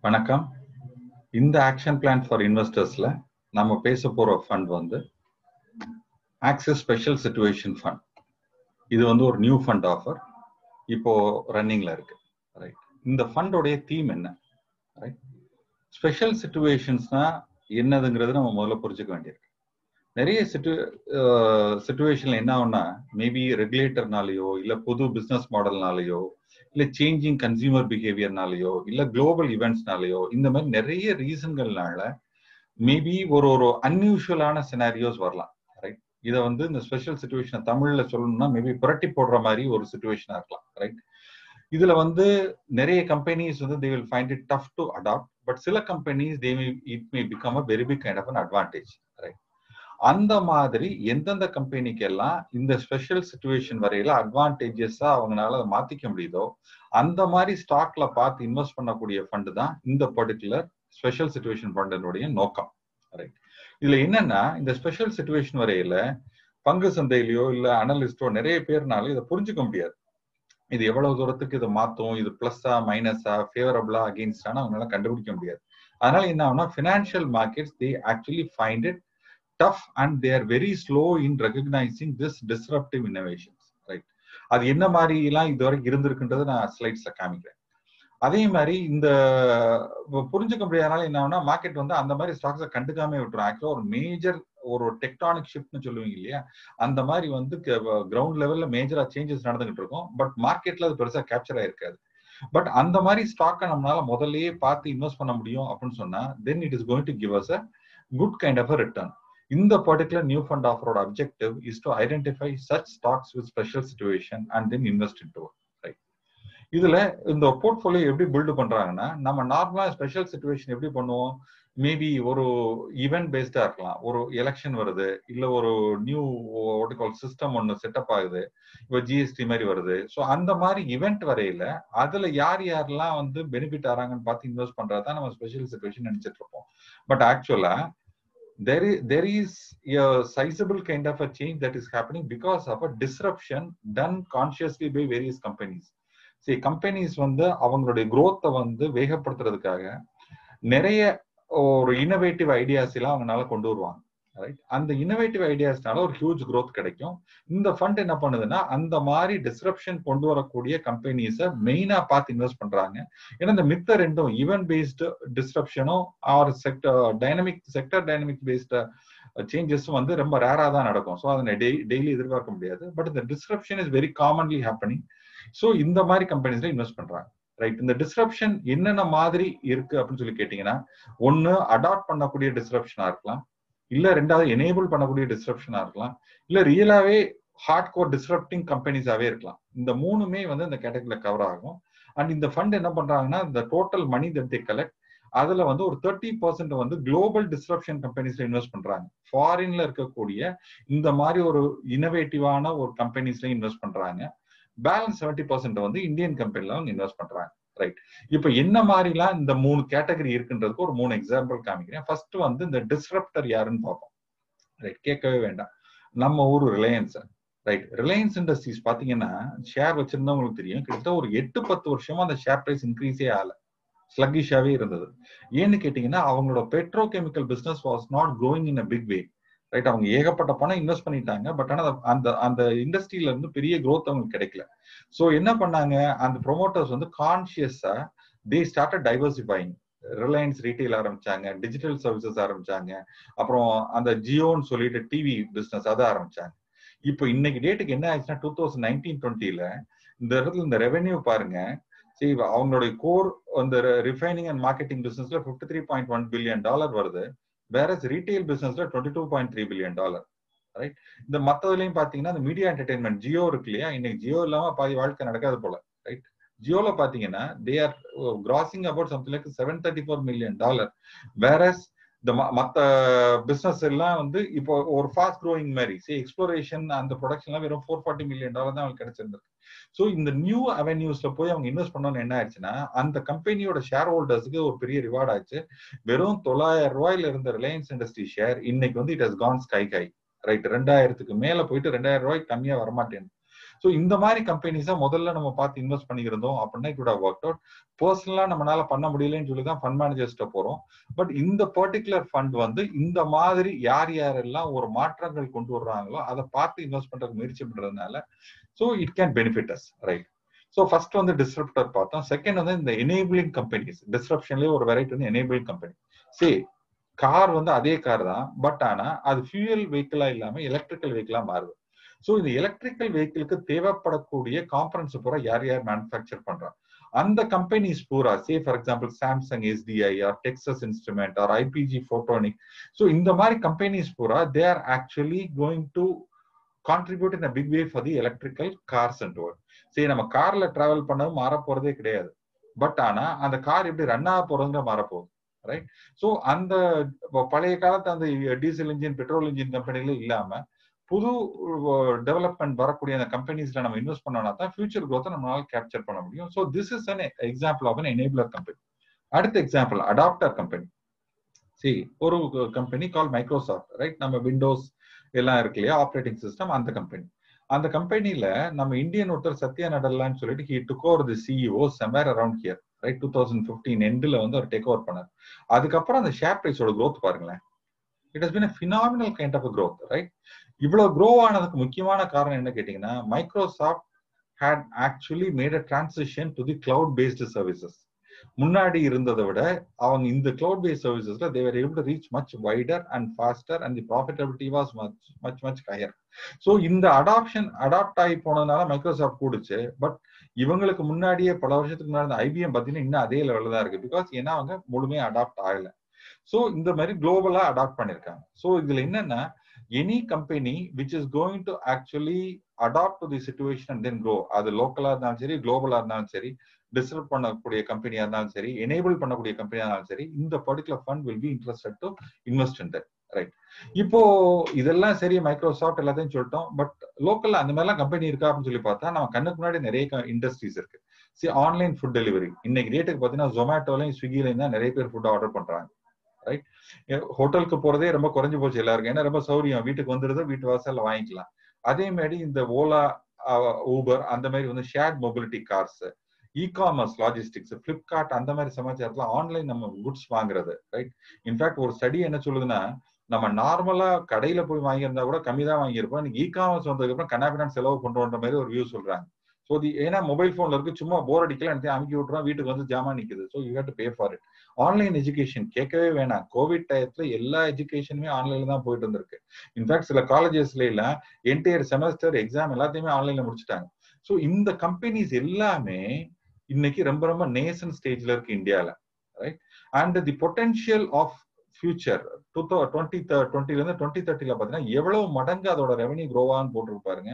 வணக்கம். இந்த action plan for இன்வெஸ்டர்ஸ்ல நம்ம பேச போற ஃபண்ட் வந்து ஆக்சிஸ் ஸ்பெஷல் சிச்சுவேஷன் ஃபண்ட். இது வந்து ஒரு நியூ ஃபண்ட் ஆஃபர் இப்போ ரன்னிங்ல இருக்கு. ரைட். இந்த ஃபண்டோடைய தீம் என்ன? ரைட். ஸ்பெஷல் சிச்சுவேஷன்ஸ்னா என்னதுங்கிறது நம்ம முதல்ல புரிஞ்சுக்க வேண்டியிருக்கு. நிறைய சிச்சுவேஷன்ல என்ன ஆகும்னா மேபி ரெகுலேட்டர்னாலேயோ இல்ல புது பிசினஸ் மாடல்னாலேயோ இல்ல சேஞ்சிங் கன்சியூமர் பிஹேவியர்னாலேயோ இல்ல குளோபல் இவெண்ட்ஸ்னாலேயோ இந்த மாதிரி நிறைய ரீசன்கள்னால மேபி ஒரு அன்யூஷுவலான சினாரியோஸ் வரலாம். ரைட். இதை வந்து இந்த ஸ்பெஷல் சிச்சுவேஷனை தமிழ்ல சொல்லணும்னா மேபி புரட்டி போடுற மாதிரி ஒரு சிச்சுவேஷனா இருக்கலாம். ரைட். இதுல வந்து நிறைய கம்பெனிஸ் வந்து they will find it tough to adopt, but சில companies it may become a very big kind of an advantage. Right. அந்த மாதிரி எந்தெந்த கம்பெனிக்கு எல்லாம் இந்த ஸ்பெஷல் சிச்சுவேஷன் வரையில அட்வான்டேஜஸா அவங்களால அதை மாத்திக்க முடியுதோ அந்த மாதிரி ஸ்டாக்ல பார்த்து இன்வெஸ்ட் பண்ணக்கூடிய ஃபண்ட் தான் இந்த பர்டிகுலர் ஸ்பெஷல் சிச்சுவேஷன் ஃபண்டினுடைய நோக்கம். ரைட். இதுல என்னன்னா இந்த ஸ்பெஷல் சிச்சுவேஷன் வரையில பங்கு சந்தையிலயோ இல்ல அனலிஸ்டோ நிறைய பேர்னாலும் இதை புரிஞ்சுக்க முடியாது. இது எவ்வளவு தூரத்துக்கு இதை மாத்தும், இது பிளஸ்ஸா மைனஸா ஃபேவரபிளா அகெயின்ஸ்டான அவங்களால கண்டுபிடிக்க முடியாது. அதனால என்ன ஆகும்னா financial markets they actually find it tough and they are very slow in recognizing this disruptive innovations. Right. அது என்ன மாதிரி எல்லாம் இதுவரைக்கும் இருந்திருக்குன்றது நான் ஸ்லைட்ஸ்ல காமிக்கிறேன். அதே மாதிரி இந்த புரிஞ்சுக்க முடியாதனால என்ன ஆகும்னா மார்க்கெட் வந்து அந்த மாதிரி ஸ்டாக்ஸை கண்டுக்காம விட்டுரும். ஆக்சுவலா ஒரு மேஜர் ஒரு டெக்டானிக் ஷிஃப்ட்னு சொல்லுவீங்க இல்லையா, அந்த மாதிரி வந்து கிரவுண்ட் லெவல்ல மேஜரா சேஞ்சஸ் நடந்துகிட்டு இருக்கும். பட் மார்க்கெட்ல அது பெருசா கேப்சர் ஆயிருக்காது. பட் அந்த மாதிரி ஸ்டாக்கை நம்மளால முதல்லயே பார்த்து இன்வெஸ்ட் பண்ண முடியும் அப்படின்னு சொன்னா then it is going to give us a good kind of a return. இந்த பர்டிகுலர் நியூ ஃபண்ட் ஆஃபரோட objective is to identify such stocks with special situation and then invest into it. Right. இதுல இந்த portfolio எப்படி build பண்றாங்கன்னா நம்ம நார்மலா special situation எப்படி பண்ணுவோம், மேபி ஒரு ஈவென்ட் பேஸ்டா இருக்கலாம். ஒரு எலெக்ஷன் வருது, இல்ல ஒரு நியூ சிஸ்டம் ஒன்னு செட்டப் ஆகுது, இப்போ ஜிஎஸ்டி மாதிரி வருது. ஸோ அந்த மாதிரி இவெண்ட் வரையில அதுல யார் யாரெல்லாம் வந்து பெனிஃபிட் ஆறாங்கன்னு பார்த்து இன்வெஸ்ட் பண்றதுதான் நம்ம ஸ்பெஷல் சிச்சுவேஷன் நினைச்சிட்டு இருப்போம். பட் ஆக்சுவலா there is a sizable kind of a change that is happening because of a disruption done consciously by various companies. See, companies வந்து அவங்களுடைய growth வந்து வேகப்படுத்துறதுக்காக நிறைய ஒரு இன்னோவேட்டிவ் ஐடியாஸ் எல்லாம் அவங்களால கொண்டு வருவாங்க. ரைட். அந்த இன்னோவேட்டிவ் ஐடியாஸ்னால ஒரு ஹியூஜ் growth கிடைக்கும். இந்த ஃபண்ட் என்ன பண்ணுதுன்னா அந்த மாதிரி டிஸ்ரப்ஷன் கொண்டு வரக்கூடிய கம்பெனிஸை மெயினா பார்த்து இன்வெஸ்ட் பண்றாங்க. ஏன்னா இந்த மித்த ரெண்டும் ஈவென்ட் பேஸ்டு டிஸ்ரப்ஷனும் ஆர் செக்டர் டைனமிக் பேஸ்டு சேஞ்சஸும் வந்து ரொம்ப ரேரா தான் நடக்கும். ஸோ அதை டெய்லி எதிர்பார்க்க முடியாது. பட் இந்த disruption is very commonly happening. So இந்த மாதிரி கம்பெனிஸ்ல இன்வெஸ்ட் பண்றாங்க. ரைட். இந்த டிஸ்ரப்ஷன் என்னென்ன மாதிரி இருக்கு அப்படின்னு சொல்லி கேட்டீங்கன்னா, ஒன்னு அடாப்ட் பண்ணக்கூடிய டிஸ்ரப்ஷனா இருக்கலாம், இல்ல ரெண்டாவது எனேபிள் பண்ணக்கூடிய டிஸ்ரப்ஷனா இருக்கலாம், இல்ல ரியலாவே ஹார்ட் கோர் டிஸ்ரப்டிங் கம்பெனிஸாவே இருக்கலாம். இந்த மூணுமே வந்து இந்த கேட்டகரியில கவர் ஆகும். அண்ட் இந்த ஃபண்ட் என்ன பண்றாங்கன்னா இந்த total money that they collect அதுல வந்து ஒரு 30% வந்து குளோபல் டிஸ்ரப்ஷன் கம்பெனிஸ்ல இன்வெஸ்ட் பண்றாங்க. ஃபாரின்ல இருக்கக்கூடிய இந்த மாதிரி ஒரு இனோவேட்டிவான ஒரு கம்பெனிஸ்ல இன்வெஸ்ட் பண்றாங்க. பேலன்ஸ் 70% வந்து இந்தியன் கம்பெனில இன்வெஸ்ட் பண்றாங்க. ரைட். இப்ப என்ன மாதிரிலாம் இந்த மூணு கேட்டகரி இருக்குன்றதுக்கு ஒரு 3 எக்ஸாம்பிள் காமிக்கிறேன். ஃபர்ஸ்ட் வந்து இந்த டிஸ்ரப்டர் யாருன்னு பார்ப்போம். ரைட். கேட்கவே வேண்டாம், நம்ம ஊர் ரிலையன்ஸ். ரைட். ரிலையன்ஸ் இண்டஸ்ட்ரீஸ் பாத்தீங்கன்னா ஷேர் வச்சிருந்தவங்களுக்கு தெரியும், கிட்டத்தட்ட ஒரு 8-10 வருஷமா அந்த ஷேர் பிரைஸ் இன்க்ரீஸே ஆகல, ஸ்லக்கிஷாவே இருந்தது. ஏன்னு கேட்டீங்கன்னா அவங்களோட petro chemical business was not growing in a big way. Right. அவங்க ஏகப்பட்ட பணம் இன்வெஸ்ட் பண்ணிட்டாங்க. பட் ஆனா அந்த இண்டஸ்ட்ரியில இருந்து பெரிய growth அவங்களுக்கு கிடைக்கல. சோ என்ன பண்ணாங்க, அந்த ப்ரொமோட்டர்ஸ் வந்து கான்சியஸா they started diversifying. Reliance retail ஆரம்பிச்சாங்க, டிஜிட்டல் சர்வீசஸ் ஆரம்பிச்சாங்க, அப்புறம் அந்த ஜியோன்னு சொல்லிட்டு டிவி பிசினஸ் அதை ஆரம்பிச்சாங்க. இப்போ இன்னைக்கு டேட்டுக்கு என்ன ஆயிடுச்சுன்னா 2019-20 இந்த இடத்துல இந்த ரெவென்யூ பாருங்க. சரி, அவங்களுடைய கோர் அந்த ரிஃபைனிங் அண்ட் மார்க்கெட்டிங் பிசினஸ்ல $53.1 பில்லியன் வருது. வேற ரீட்டைல் பிசினஸ்ல $22.3 பில்லியன். ரைட். இந்த மத்ததுலயும் பாத்தீங்கன்னா இந்த மீடியா என்டர்டைன்மெண்ட் ஜியோ இருக்கு இல்லையா, இன்னைக்கு ஜியோ இல்லாம பாதி வாழ்க்கை நடக்காது போல. ரைட். ஜியோல பாத்தீங்கன்னா they are crossing about something like $734 million. வேற இந்த மத்த பிசினஸ் எல்லாம் வந்து இப்போ ஒரு ஃபாஸ்ட் க்ரோயிங் மாதிரி எக்ஸ்ப்ளோரேஷன் அந்த ப்ரொடக்ஷன்லாம் வெறும் $440 மில்லியன் தான் அவங்களுக்கு கிடைச்சிருந்திருக்கு. ஸோ இந்த நியூ அவென்யூஸ்ல போய் அவங்க இன்வெஸ்ட் பண்ணோன்னு என்ன ஆயிடுச்சுன்னா அந்த கம்பெனியோட ஷேர் ஹோல்டர்ஸுக்கு ஒரு பெரிய ரிவார்ட் ஆச்சு. வெறும் $900 இருந்த ரிலையன்ஸ் இண்டஸ்ட்ரி ஷேர் இன்னைக்கு வந்து it has gone sky high. Right. 2000க்கு மேல போயிட்டு $2000 கம்மியா வரமாட்டேன். ஸோ இந்த மாதிரி கம்பெனிஸை முதல்ல நம்ம பார்த்து இன்வெஸ்ட் பண்ணியிருந்தோம் அப்படின்னா it would have work out. பர்சனலா நம்மளால பண்ண முடியலன்னு சொல்லி தான் ஃபண்ட் மேனேஜர்ஸ்ட்ட போறோம். பட் இந்த பர்டிகுலர் ஃபண்ட் வந்து இந்த மாதிரி யார் யாரெல்லாம் ஒரு மாற்றங்கள் கொண்டு வர்றாங்களோ அதை பார்த்து இன்வெஸ்ட் பண்றதுக்கு முயற்சி பண்றதுனால so it can benefit us, right? So first வந்து டிஸ்ரப்டர் பார்த்தோம். செகண்ட் வந்து இந்த எனேபிளிங் கம்பெனிஸ். டிஸ்ரப்ஷன்லேயே ஒரு வெரைட்டி வந்து எனேபிளிங் கம்பெனி. சரி, கார் வந்து அதே கார் தான், பட் ஆனா அது ஃபியூயல் வெஹிக்கிளா இல்லாம எலக்ட்ரிக்கல் வெஹிக்கிளா மாறுது. ஸோ இந்த எலக்ட்ரிக்கல் வெஹிக்கிளுக்கு தேவைப்படக்கூடிய காம்பனன்ட்ஸ் பூரா யார் யார் மேனுஃபேக்சர் பண்றாங்க அந்த கம்பெனிஸ் பூரா, say for example Samsung STI or Texas instrument or IPG photonic, so இந்த மாதிரி கம்பெனிஸ் பூரா they are actually going to contribute in a big way for the electrical cars and world. சரி, நம்ம கார்ல travel பண்ணவும் மாற போறதே கிடையாது, பட் ஆனா அந்த கார் எப்படி ரன் ஆக போறதுங்கிற மாறப்போகுது, ரைட்? ஸோ அந்த பழைய காலத்து அந்த டீசல் இன்ஜின் பெட்ரோல் இன்ஜின் கம்பெனில இல்லாம புது டெவலப்மெண்ட் வரக்கூடிய அந்த கம்பெனிஸ்ல நம்ம இன்வெஸ்ட் பண்ணோம்னா தான் ஃபியூச்சர் க்ரோத்தை நம்மளால கேப்சர் பண்ண முடியும். So this is an example of an enabler company. அடுத்த எக்ஸாம்பிள் அடாப்டர் கம்பெனி. சரி, ஒரு கம்பெனி கால் மைக்ரோசாஃப்ட், ரைட்? நம்ம விண்டோஸ் எல்லாம் இருக்கு இல்லையா, ஆப்ரேட்டிங் சிஸ்டம், அந்த கம்பெனி. அந்த கம்பெனில நம்ம இந்தியன் ஒருத்தர் சத்யா நடல்லான்னு சொல்லிட்டு he took over the CEO somewhere around here, right? 2015 எண்ட்ல வந்து அவர் டேக் ஓவர் பண்ணார். அதுக்கப்புறம் அந்த ஷேர் பிரைஸோட growth பாருங்களேன். It has been a phenomenal kind of a growth, right? இவ்வளவு க்ரோ ஆனதுக்கு முக்கியமான காரணம் என்ன கேட்டீங்கன்னா, Microsoft had actually made a transition to the cloud based services. முன்னாடி இருந்ததை விட அவங்க இந்த cloud based servicesல they were able to reach much wider and faster and the profitability was much higher. so இந்த அடாப்ட் ஆகி போனதுனால மைக்ரோசாஃப்ட் கூடுச்சு. பட் இவங்களுக்கு முன்னாடியே பல வருஷத்துக்கு முன்னாடி ஐபிஎம் பார்த்தீங்கன்னா இன்னும் அதே லெவலில் தான் இருக்கு. பிகாஸ் ஏன்னா அவங்க முழுமையாக அடாப்ட் ஆகல. ஸோ இந்த மாதிரி குளோபலா அடாப்ட் பண்ணிருக்காங்க. ஸோ இதுல என்னன்னா, any company which is going to actually adapt to the situation and then grow, அது லோக்கலா இருந்தாலும் சரி, குளோபலா இருந்தாலும் சரி, டிஸ்டர்ப் பண்ணக்கூடிய கம்பெனியா இருந்தாலும் சரி, எனேபிள் பண்ணக்கூடிய கம்பெனியா இருந்தாலும் சரி, இந்த particular fund will be interested to invest in that, right? இப்போ இதெல்லாம் சரி, மைக்ரோசாஃப்ட் எல்லாத்தையும் சொல்லிட்டோம். பட் லோக்கல்ல அந்த மாதிரிலாம் கம்பெனி இருக்கா அப்படின்னு சொல்லி பார்த்தா நம்ம கண்ணுக்கு முன்னாடி நிறைய இண்டஸ்ட்ரீஸ் இருக்கு. சரி, ஆன்லைன் ஃபுட் டெலிவரி இன்னைக்கு டேட்டுக்கு பார்த்தீங்கன்னா ஜொமேட்டோலையும் ஸ்விக்கிலையும் தான் நிறைய பேர் ஃபுட் ஆர்டர் பண்றாங்க, ரைட்? ஹோட்டலுக்கு போறதே ரொம்ப குறைஞ்சு போச்சு எல்லாருக்கும். ஏன்னா ரொம்ப சௌரியம், வீட்டுக்கு வந்துடுது, வீட்டு வாசல்ல வாங்கிக்கலாம். அதே மாதிரி இந்த ஓலா, ஊபர் அந்த மாதிரி வந்து shared mobility cars, e-commerce, logistics, Flipkart அந்த மாதிரி சமாச்சாரத்துல ஆன்லைன் நம்ம குட்ஸ் வாங்குறது, ரைட்? இன்ஃபேக்ட் ஒரு ஸ்டடி என்ன சொல்லுதுன்னா, நம்ம நார்மலா கடையில போய் வாங்கியிருந்தா கூட கம்மி தான் வாங்கியிருப்போம், இன்னைக்கு இ-காமர்ஸ் வந்ததுக்கு அப்புறம் கண்ணாபின்னான் செலவு கொண்டு வந்த மாதிரி ஒரு வியூ சொல்றாங்க. ஸோ ஏன்னா மொபைல் போன்ல இருக்கு, சும்மா போர் அடிக்கல எனக்கு அமுக்கி விட்டுறோம், வீட்டுக்கு வந்து ஜாமான் நிக்குது. So you have to pay for it. Online education கேட்கவே வேணாம். கோவிட் டயத்துல எல்லா எஜுகேஷனுமே ஆன்லைன்ல தான் போயிட்டு இருந்திருக்கு. இன்ஃபேக்ட் சில காலேஜஸ்ல எல்லாம் என்டையர் செமஸ்டர் எக்ஸாம் எல்லாத்தையுமே ஆன்லைன்ல முடிச்சுட்டாங்க. ஸோ இந்த கம்பெனிஸ் எல்லாமே இன்னைக்கு ரொம்ப ரொம்ப நேசன் ஸ்டேஜ்ல இருக்கு இந்தியால, right? And the potential of future 2020 இருந்து 2030 பாத்தீங்கன்னா எவ்வளவு மடங்கு அதோட ரெவன்யூ க்ரோவான்னு போட்டிருப்பாருங்க.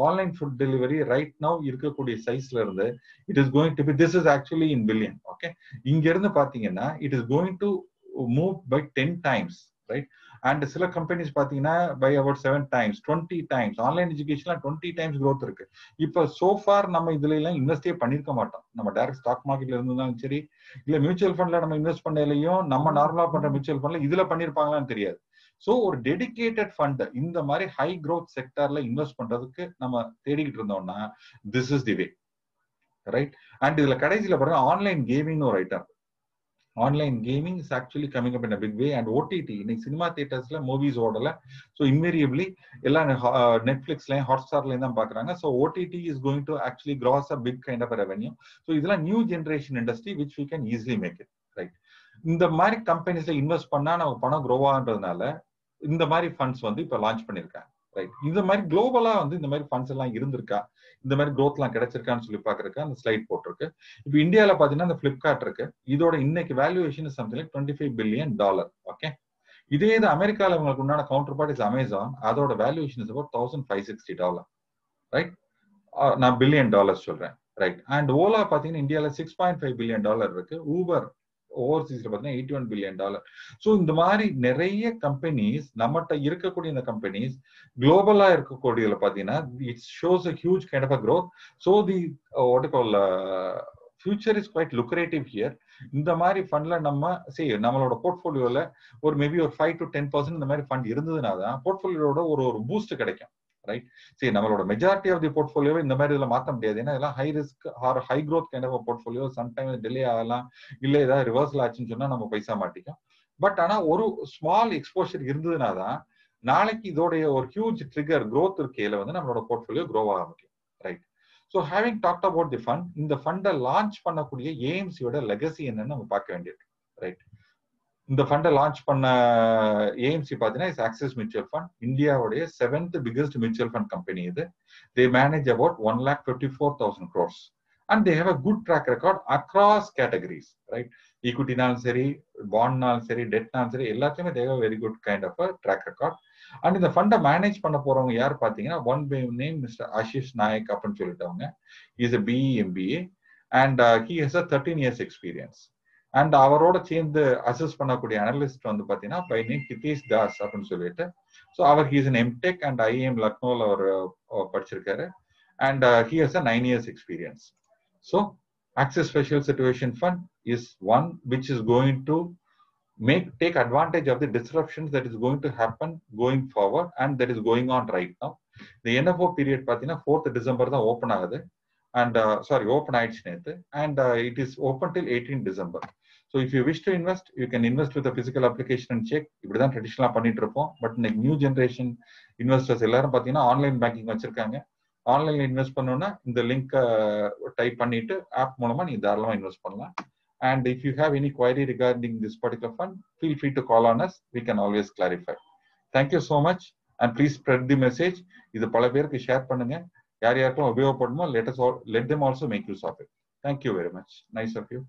Online food delivery right now இருக்கக்கூடிய சைஸ்ல இருந்து it is going to be, this is actually in billion, okay? இங்க இருந்து பாத்தீங்கன்னா it is going to move by 10 times, right? And சில கம்பெனிஸ் பாத்தீங்கன்னா by about 7 times, 20 times. Online எஜுகேஷன்ல 20 times growth இருக்கு. இப்ப சோஃபார் நம்ம இதுல எல்லாம் இன்வெஸ்டே பண்ணிருக்க மாட்டோம். நம்ம டைரக்ட் ஸ்டாக் மார்க்கெட்ல இருந்தாலும் சரி, இல்ல மியூச்சுவல் ஃபண்ட்ல நம்ம இன்வெஸ்ட் பண்ணலையும் நம்ம நார்மலா பண்ற மியூச்சுவல் ஃபண்ட்ல இதுல பண்ணிருப்பாங்களான்னு தெரியாது. சோ ஒரு டெடிகேட்டட் ஃபண்ட் இந்த மாதிரி ஹை growth செக்டர்ல இன்வெஸ்ட் பண்றதுக்கு நம்ம தேடிக்கிட்டு இருந்தோம்னா this is the way, right? And இதுல கடைசியில பாருங்க, ஆன்லைன் கேமிங் ஒரு item. Online gaming is actually coming up in a big way. And OTT இன்னைக்கு சினிமா தியேட்டர்ஸ்ல மூவிஸ் ஓடல. ஸோ இன்வேரியபிளி எல்லாம் நெட்ஃபிளிக்ஸ்லயும் ஹாட்ஸ்டார்லயும் தான் பாக்குறாங்க. So OTT is going to actually cross a big kind of revenue. So இதெல்லாம் new generation industry which we can easily make it, right? இந்த மாதிரி கம்பெனிஸ்ல இன்வெஸ்ட் பண்ணா நம்ம பணம் க்ரோ ஆகுன்றதுனால இந்த மாதிரி ஃபண்ட்ஸ் வந்து இப்ப லான்ச் பண்ணிருக்காங்க, ரைட்? இந்த மாதிரி குளோபலா வந்து இந்த மாதிரி ஃபண்ட்ஸ் எல்லாம் இருந்திருக்கா, இந்த மாதிரி growth எல்லாம் கிடைச்சிருக்கான்னு சொல்லி பாக்குறதுக்கு அந்த ஸ்லைட் போட்டிருக்கு. இப்ப இந்தியால பாத்தீங்கன்னா இந்த பிளிப்கார்ட் இருக்கு. இதோட இன்னைக்கு valuation something like $25 billion, okay? இதே இது அமெரிக்கால உங்களுக்கு உண்டான கவுண்டர் பார்ட் இஸ் அமேசான். அதோட வேல்யூவேஷன் இஸ் அபவுட் $1,560, ரைட்? நான் பில்லியன் டாலர்ஸ் சொல்றேன், ரைட்? அண்ட் ஓலா பாத்தீங்கன்னா இந்தியால $6.5 billion இருக்கு. ஊபர் ஓவர்சீஸ்ல பாத்தீங்கன்னா $81 billion. ஸோ இந்த மாதிரி நிறைய கம்பெனிஸ் நம்மகிட்ட இருக்கக்கூடிய இந்த கம்பெனிஸ் குளோபலா இருக்கக்கூடியதுல பாத்தீங்கன்னா it shows a huge kind of a growth. So the what you call future is quite lucrative here. இந்த மாதிரி ஃபண்ட்ல நம்ம நம்மளோட போர்ட்ஃபோலியோல ஒரு மேபி ஒரு 5 to 10% இந்த மாதிரி ஃபண்ட் இருந்ததுனா தான் போர்ட்ஃபோலியோட ஒரு பூஸ்ட் கிடைக்கும், ரைட். சரி, நம்மளோட மெஜாரிட்டி ஆஃப் தி போர்ட்ஃபோலியோவை இந்த மாதிரி இதில் மாற்ற முடியாது. ஏன்னா இதெல்லாம் high risk or high growth kind of portfolio. Sometimes delay ஆகலாம், இல்லை ஏதாவது ரிவர்சல் ஆச்சுன்னு சொன்னா நம்ம பைசா மாட்டிக்கும். பட் ஆனா ஒரு ஸ்மால் எக்ஸ்போஷர் இருந்ததுனா தான் நாளைக்கு இதோடைய ஒரு ஹியூஜ் ட்ரிகர் க்ரோத் இருக்கையில வந்து நம்மளோட போர்ட்ஃபோலியோ க்ரோ ஆக முடியும். Right. So having talked about the fund, இந்த ஃபண்டை லான்ச் பண்ணக்கூடிய ஏஎம்சியோட லெகசி என்னன்னு நம்ம பார்க்க வேண்டியது. ரைட். இந்த ஃபண்டை லான்ச் பண்ண ஏஎம்சி பார்த்தீங்கன்னா இஸ் ஆக்சிஸ் மியூச்சுவல் ஃபண்ட், இந்தியாவுடைய 7th biggest mutual fund company இது. They manage about 1,54,000 crores and they have a good track record across categories. Right. ஈக்விட்டினாலும் சரி, பாண்ட்னாலும் சரி, டெட்னாலும் சரி, எல்லாத்தையுமே they have a very good kind of a track record. And இந்த ஃபண்டை manage பண்ண போறவங்க யார் பார்த்தீங்கன்னா, one by name mister Ashish Nayak அப்படின்னு சொல்லிட்டவங்க. Is a BE MBA and he has a 13 years experience. And அவரோட சேர்ந்து அசஸ் பண்ணக்கூடிய அனலிஸ்ட் வந்து பார்த்தீங்கன்னா பை நேம் ஹிதேஷ் தாஸ் அப்படின்னு சொல்லிட்டு. ஸோ அவர் he's an MTech and IIM லக்னோவில் அவர் படிச்சிருக்காரு. And he has a 9 years experience. ஸோ Axis Special Situation Fund is one which is going to take advantage of the disruptions that is going to happen going forward and that is going on right now. The NFO period பார்த்தீங்கன்னா 4th December தான் open ஆகுது. And open ஆயிடுச்சு நேத்து. And it is open till 18th December. So if you wish to invest, you can invest with a physical application and check. இப்படிதான் ட்ரெடிஷனலா பண்ணிட்டு இருப்போம். But இன்னைக்கு new generation investors எல்லாரும் பார்த்தீங்கன்னா ஆன்லைன் பேங்கிங் வச்சிருக்காங்க. ஆன்லைன்ல இன்வெஸ்ட் பண்ணணும்னா இந்த லிங்கை டைப் பண்ணிட்டு ஆப் மூலமா நீங்க தாராளமா இன்வெஸ்ட் பண்ணலாம். And if you have any query regarding this particular fund, feel free to call on us. We can always clarify. Thank you so much and please spread the message. இது பல பேருக்கு share பண்ணுங்க. யார் யாருக்கும் உபயோகப்படுமோ let them also make use of it. Thank you very much. Nice of you.